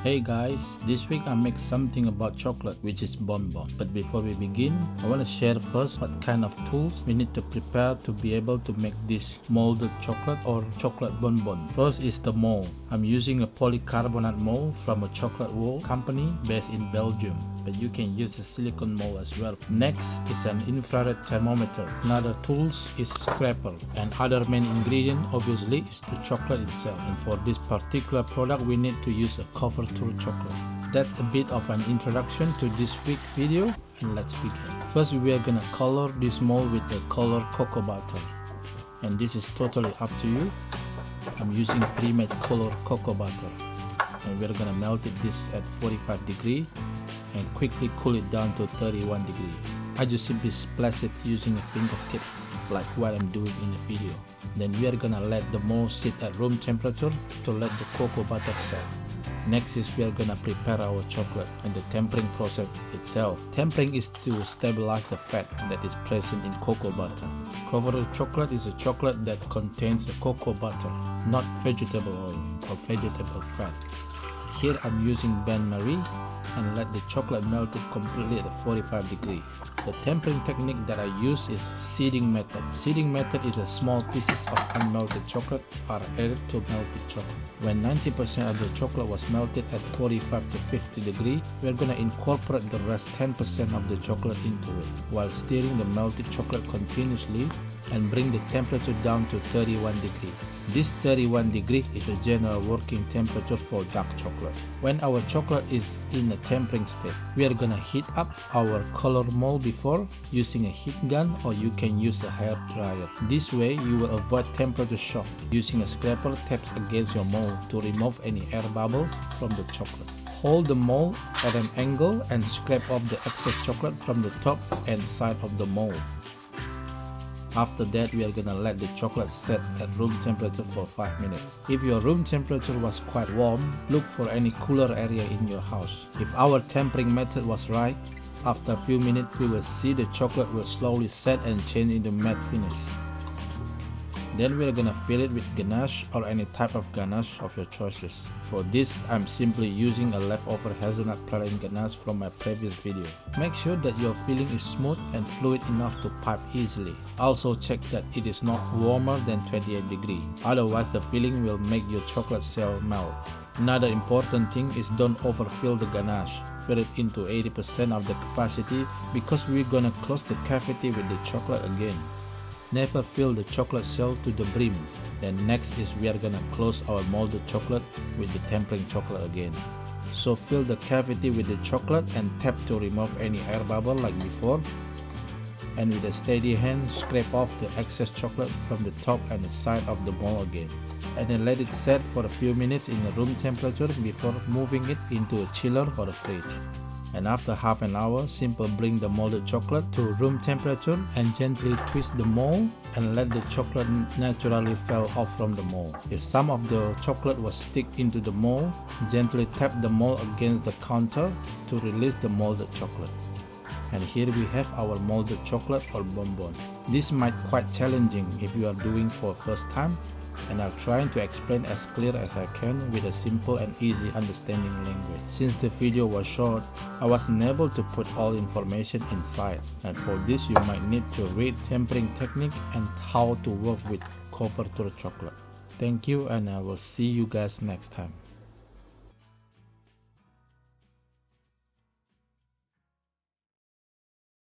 Hey guys, this week I make something about chocolate, which is Bonbon. But before we begin, I want to share first what kind of tools we need to prepare to be able to make this molded chocolate or chocolate bonbon. First is the mold. I'm using a polycarbonate mold from a chocolate wall company based in Belgium, but you can use a silicone mold as well. Next is an infrared thermometer. Another tools is scraper, and other main ingredient obviously is the chocolate itself. And for this particular product we need to use a couverture chocolate. That's a bit of an introduction to this week's video, and let's begin. First we are gonna color this mold with the color cocoa butter, and this is totally up to you. I'm using pre-made color cocoa butter, and we're gonna melt this at 45 degrees and quickly cool it down to 31 degrees. I just simply splash it using a fingertip like what I'm doing in the video. Then we are gonna let the mold sit at room temperature to let the cocoa butter set. Next is we are gonna prepare our chocolate and the tempering process itself. Tempering is to stabilize the fat that is present in cocoa butter. Covered chocolate is a chocolate that contains the cocoa butter, not vegetable oil or vegetable fat. Here I'm using bain-marie and let the chocolate melt it completely at 45 degrees. The tempering technique that I use is seeding method. Seeding method is a small pieces of unmelted chocolate are added to melted chocolate. When 90% of the chocolate was melted at 45 to 50 degrees, we are going to incorporate the rest 10% of the chocolate into it while stirring the melted chocolate continuously and bring the temperature down to 31 degrees. This 31 degrees is a general working temperature for dark chocolate. When our chocolate is in a tempering state, we are gonna heat up our color mold before using a heat gun, or you can use a hair dryer. This way you will avoid temperature shock. Using a scraper taps against your mold to remove any air bubbles from the chocolate. Hold the mold at an angle and scrape off the excess chocolate from the top and side of the mold. After that, we are gonna let the chocolate set at room temperature for 5 minutes. If your room temperature was quite warm, look for any cooler area in your house. If our tempering method was right, after a few minutes we will see the chocolate will slowly set and change into matte finish. Then we are gonna fill it with ganache or any type of ganache of your choices. For this, I'm simply using a leftover hazelnut praline ganache from my previous video. Make sure that your filling is smooth and fluid enough to pipe easily. Also check that it is not warmer than 28 degrees, otherwise the filling will make your chocolate cell melt. Another important thing is don't overfill the ganache. Fill it into 80% of the capacity because we're gonna close the cavity with the chocolate again. Never fill the chocolate shell to the brim. Then next is we are gonna close our molded chocolate with the tempering chocolate again. So fill the cavity with the chocolate and tap to remove any air bubble like before. And with a steady hand, scrape off the excess chocolate from the top and the side of the mold again. And then let it set for a few minutes in the room temperature before moving it into a chiller or a fridge. And after half an hour, simply bring the molded chocolate to room temperature and gently twist the mold and let the chocolate naturally fall off from the mold. If some of the chocolate was stick into the mold, gently tap the mold against the counter to release the molded chocolate. And here we have our molded chocolate or bonbon. This might quite challenging if you are doing for first time, and I'll try to explain as clear as I can with a simple and easy understanding language. Since the video was short, I wasn't able to put all information inside, and for this you might need to read tempering technique and how to work with couverture chocolate. Thank you, and I will see you guys next time.